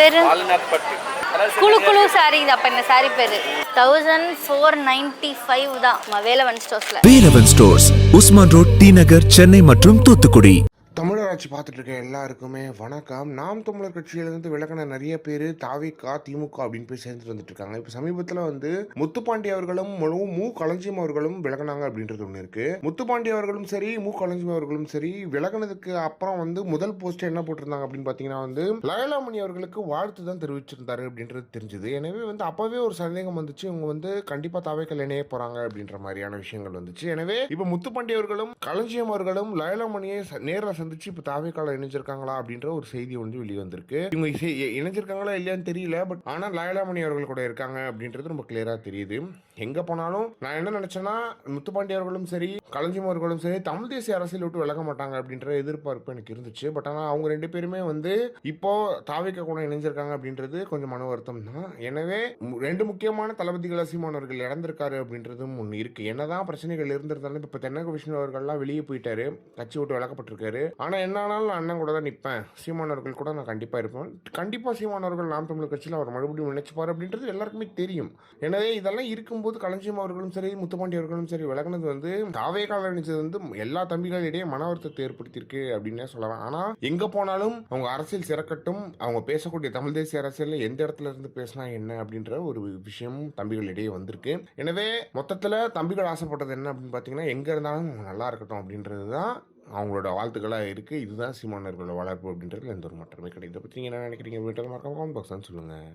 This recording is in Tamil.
பேரு குழு குழு சாரி. அப்ப இந்த சாரி பேரு 1495 தான் வேலவன் ஸ்டோர்ஸ்ல. Velavan stores, Usman road, T Nagar, Chennai மற்றும் தூத்துக்குடி. தமிழராட்சி பார்த்துட்டு இருக்க எல்லாருக்குமே வணக்கம். நாம் தமிழர் கட்சியிலிருந்து விலகின நிறைய பேர் தாவிகா திமுக அப்படின்னு போய் சேர்ந்துட்டு வந்துட்டு இருக்காங்க. இப்போ சமீபத்தில் முத்துப்பாண்டி அவர்களும் மு களஞ்சியம் அவர்களும் விலகினாங்க அப்படின்றது ஒன்று இருக்கு. முத்துப்பாண்டி அவர்களும் சரி, மு களஞ்சியம் அவர்களும் சரி, விலகினதுக்கு அப்புறம் முதல் போஸ்ட் என்ன போட்டிருந்தாங்க அப்படின்னு பார்த்தீங்கன்னா லயலாமணி அவர்களுக்கு வாழ்த்து தான் தெரிவிச்சிருந்தாரு அப்படின்றது தெரிஞ்சது. எனவே அப்பவே ஒரு சந்தேகம் வந்துச்சு, இவங்க கண்டிப்பா தாவேக்கல் இணைய போறாங்க அப்படின்ற மாதிரியான விஷயங்கள் வந்துச்சு. எனவே இப்போ முத்துப்பாண்டி அவர்களும் களஞ்சியம் அவர்களும் லயலாமணியை நேரில் சந்திச்சு இப்ப தாவேக்கால இணைஞ்சிருக்காங்களா அப்படின்ற ஒரு செய்தி வெளியே வந்திருக்கு. இவங்க இணைஞ்சிருக்காங்களா இல்லையான்னு தெரியல, பட் ஆனா லயலாமணி அவர்கள் கூட இருக்காங்க அப்படின்றது ரொம்ப கிளியரா தெரியுது. எங்க போனாலும் நான் என்ன நினைச்சேன்னா, முத்துப்பாண்டி அவர்களும் சரி, களஞ்சியம் அவர்களும் சரி, தமிழ் தேசிய அரசியல் விட்டு விலக மாட்டாங்க அப்படின்ற எதிர்பார்ப்பு எனக்கு இருந்துச்சு. பட் ஆனா அவங்க ரெண்டு பேருமே இப்போ தாவேக்கா கூட இணைஞ்சிருக்காங்க அப்படின்றது கொஞ்சம் மன வருத்தம் தான். எனவே ரெண்டு முக்கியமான தளபதிகள் சீமானவர்கள் இறந்திருக்காரு அப்படின்றதும் ஒன்று இருக்கு. என்னதான் பிரச்சனைகள் இருந்திருந்தாலும் இப்ப தென்னக விஷ்ணு அவர்கள்லாம் வெளியே போயிட்டாரு, கட்சி விட்டு விலக்கப்பட்டிருக்காரு. ஆனா என்ன ஆனாலும் நான் அண்ணன் கூட தான் நிற்பேன், சீமானவர்கள் கூட நான் கண்டிப்பா இருப்பேன். கண்டிப்பா சீமானவர்கள் நாம் தமிழர் கட்சியில் அவர் மறுபடியும் நினைச்சுப்பாரு அப்படின்றது எல்லாருக்குமே தெரியும். எனவே இதெல்லாம் இருக்கும்போது களஞ்சியம் அவர்களும் சரி, முத்துப்பாண்டி அவர்களும் சரி விலகினது தாவேக்கால நினைச்சது எல்லா தம்பிகளிடையே மன வருத்தத்தை ஏற்படுத்தியிருக்கு அப்படின்னே சொல்லலாம். ஆனா எங்க போனாலும் அவங்க அரசியல் சிறக்கட்டும், அவங்க பேசக்கூடிய தமிழ் தேசிய அரசியல் எந்த இடத்துல இருந்து பேசினா என்ன அப்படின்ற ஒரு விஷயம் தம்பிகளிடையே வந்திருக்கு. எனவே மொத்தத்துல தம்பிகள் ஆசைப்பட்டது என்ன அப்படின்னு பாத்தீங்கன்னா, எங்க இருந்தாலும் நல்லா இருக்கட்டும் அப்படின்றதுதான் அவங்களோட வாழ்த்துக்களாக இருக்குது. இதுதான் சீமானர்களோட வளர்ப்பு அப்படின்றதுல எந்த ஒரு மாற்றமே கிடையாது. இதை பற்றி நீங்கள் என்ன நினைக்கிறீங்க அப்படின்றத மறக்காம கமெண்ட் பாக்ஸ் சொல்லுங்கள்.